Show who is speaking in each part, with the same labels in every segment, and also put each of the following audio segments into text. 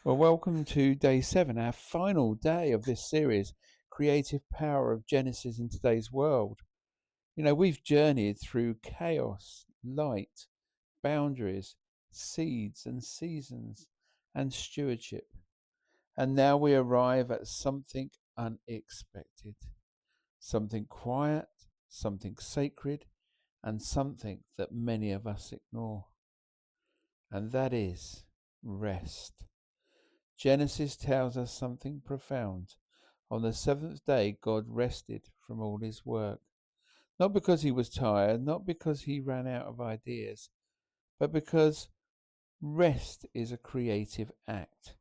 Speaker 1: Well, welcome to day 7, our final day of this series, Creative Power of Genesis in Today's World. We've journeyed through chaos, light, boundaries, seeds and seasons, and stewardship. And now we arrive at something unexpected, something quiet, something sacred, and something that many of us ignore. And that is rest. Genesis tells us something profound. On the seventh day, God rested from all his work. Not because he was tired, not because he ran out of ideas, but because rest is a creative act.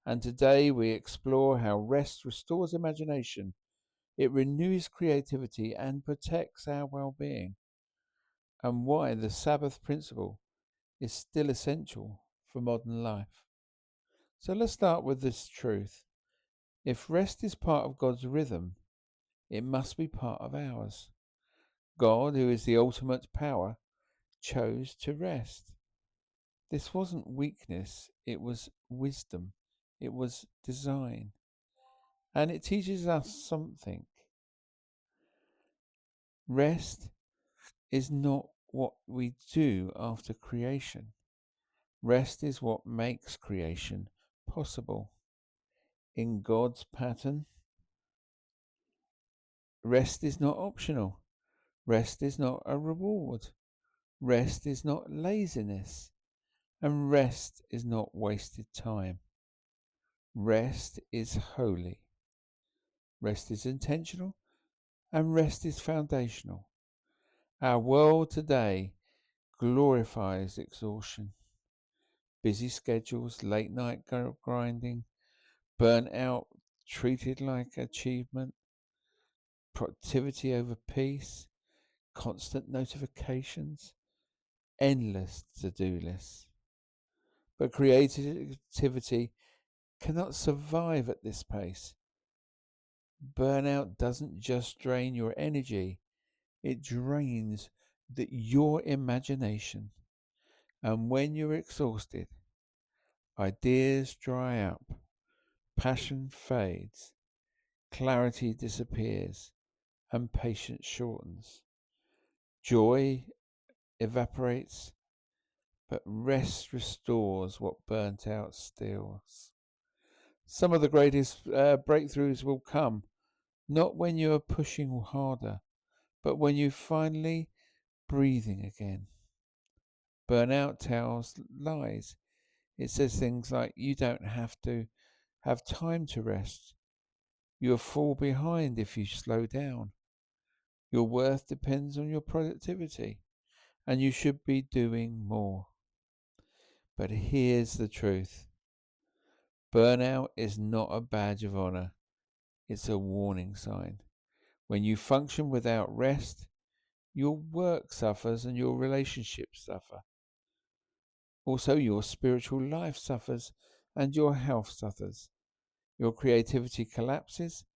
Speaker 1: And today we explore how rest restores imagination, it renews creativity, and protects our well being, and why the Sabbath principle is still essential for modern life. So let's start with this truth. If rest is part of God's rhythm, it must be part of ours. God, who is the ultimate power, chose to rest. This wasn't weakness, it was wisdom, it was design. And it teaches us something. Rest is not what we do after creation. Rest is what makes creation possible. In God's pattern, rest is not optional. Rest is not a reward. Rest is not laziness, and rest is not wasted time. Rest is holy. Rest is intentional, and rest is foundational. Our world today glorifies exhaustion. Busy schedules, late night grinding, burnt out treated like achievement, productivity over peace, constant notifications, endless to-do lists. But creativity cannot survive at this pace. Burnout doesn't just drain your energy, it drains your imagination. And when you're exhausted, ideas dry up, passion fades, clarity disappears, and patience shortens. Joy evaporates, but rest restores what burnt out steals. Some of the greatest breakthroughs will come not when you are pushing harder, but when you finally breathing again. Burnout tells lies. It says things like you don't have to have time to rest. You'll fall behind if you slow down. Your worth depends on your productivity, and you should be doing more. But here's the truth. Burnout is not a badge of honor. It's a warning sign. When you function without rest, your work suffers and your relationships suffer. Also, your spiritual life suffers and your health suffers. Your creativity collapses.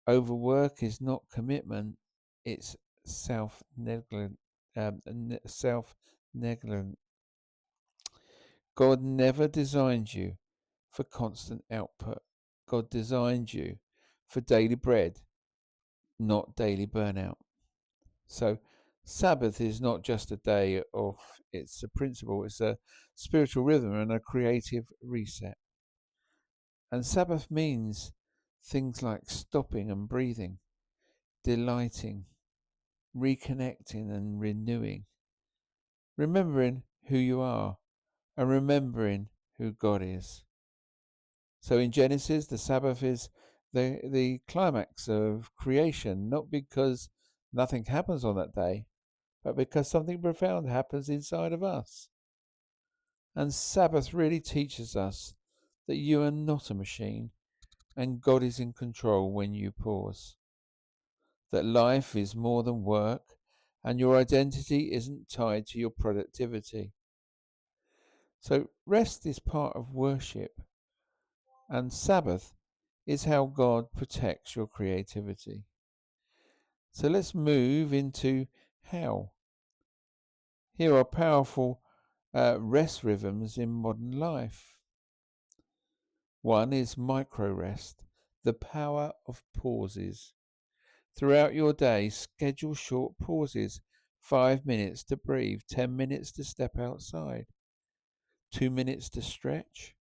Speaker 1: Overwork is not commitment, it's self-neglect. Self-neglect. God never designed you for constant output. God designed you for daily bread, not daily burnout. So, Sabbath is not just a day off, it's a principle, it's a spiritual rhythm and a creative reset. And Sabbath means things like stopping and breathing, delighting, reconnecting and renewing, remembering who you are and remembering who God is. So in Genesis, the Sabbath is the climax of creation, not because nothing happens on that day, but because something profound happens inside of us. And Sabbath really teaches us that you are not a machine and God is in control when you pause. That life is more than work and your identity isn't tied to your productivity. So rest is part of worship, and Sabbath is how God protects your creativity. So let's move into how. Here are powerful rest rhythms in modern life. One is micro rest, the power of pauses. Throughout your day, schedule short pauses, 5 minutes to breathe, 10 minutes to step outside, 2 minutes to stretch,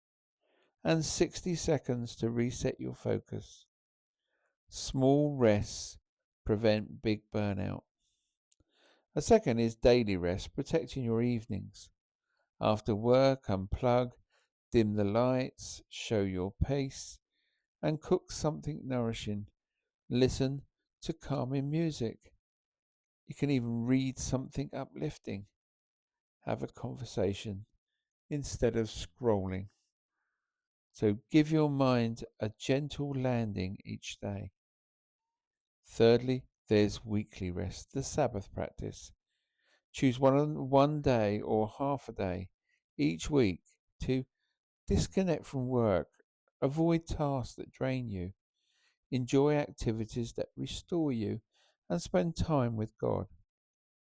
Speaker 1: and 60 seconds to reset your focus. Small rests prevent big burnout. A second is daily rest, protecting your evenings. After work, unplug, dim the lights, show your pace, and cook something nourishing. Listen to calming music. You can even read something uplifting. Have a conversation instead of scrolling. So give your mind a gentle landing each day. Thirdly, there's weekly rest, the Sabbath practice. Choose one day or half a day each week to disconnect from work, avoid tasks that drain you, enjoy activities that restore you, and spend time with God.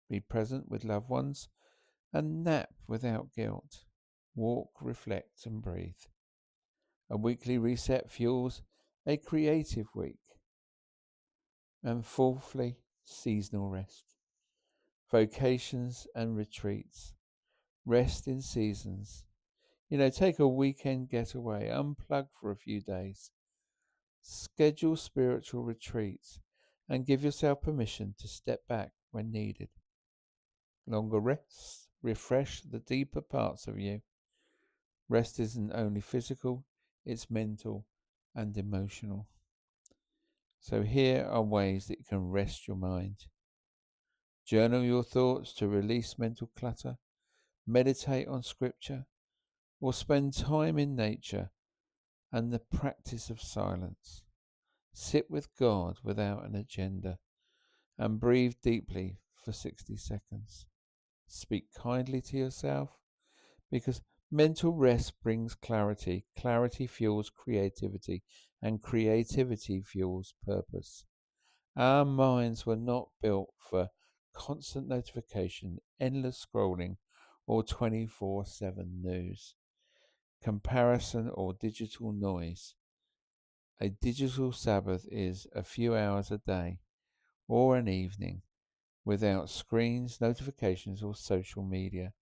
Speaker 1: Be present with loved ones and nap without guilt. Walk, reflect, and breathe. A weekly reset fuels a creative week. And fourthly, seasonal rest. Vacations and retreats. Rest in seasons. Take a weekend getaway, unplug for a few days. Schedule spiritual retreats and give yourself permission to step back when needed. Longer rests refresh the deeper parts of you. Rest isn't only physical, it's mental and emotional. So here are ways that you can rest your mind. Journal your thoughts to release mental clutter, meditate on scripture, or spend time in nature and the practice of silence. Sit with God without an agenda and breathe deeply for 60 seconds. Speak kindly to yourself because mental rest brings clarity. Clarity fuels creativity and creativity fuels purpose. Our minds were not built for constant notification, endless scrolling, or 24/7 news, comparison, or digital noise. A digital Sabbath is a few hours a day or an evening without screens, notifications, or social media.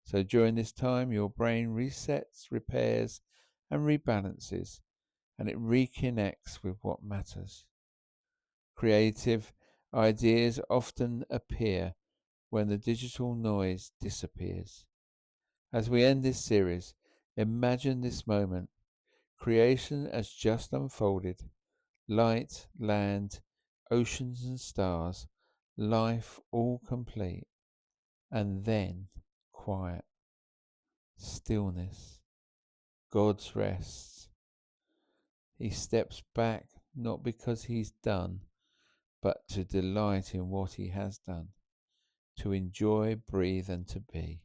Speaker 1: So during this time, your brain resets, repairs, and rebalances, and it reconnects with what matters. Creative ideas often appear when the digital noise disappears. As we end this series, imagine this moment. Creation has just unfolded. Light, land, oceans and stars, life all complete. And then quiet, stillness, God's rest. He steps back not because he's done, but to delight in what he has done, to enjoy, breathe, and to be.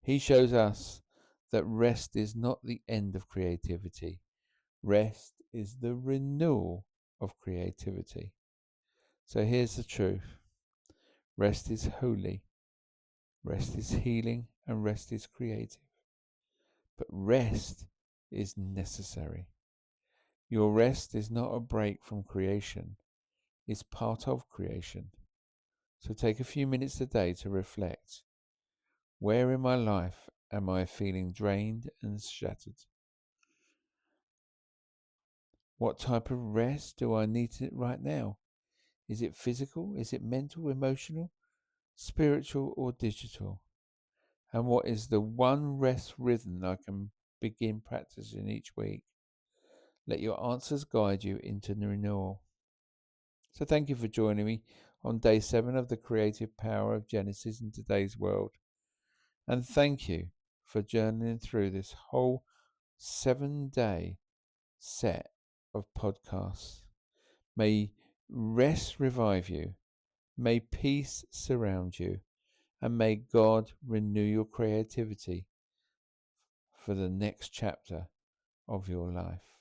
Speaker 1: He shows us that rest is not the end of creativity. Rest is the renewal of creativity. So here's the truth. Rest is holy, rest is healing, and rest is creative. But rest is necessary. Your rest is not a break from creation, it's part of creation. So take a few minutes a day to reflect. Where in my life am I feeling drained and shattered? What type of rest do I need right now? Is it physical? Is it mental, emotional, spiritual, or digital? And what is the one rest rhythm I can begin practicing each week? Let your answers guide you into the renewal. So thank you for joining me on day 7 of the creative power of Genesis in today's world. And thank you for journeying through this whole 7-day set of podcasts. May rest revive you. May peace surround you. And may God renew your creativity for the next chapter of your life.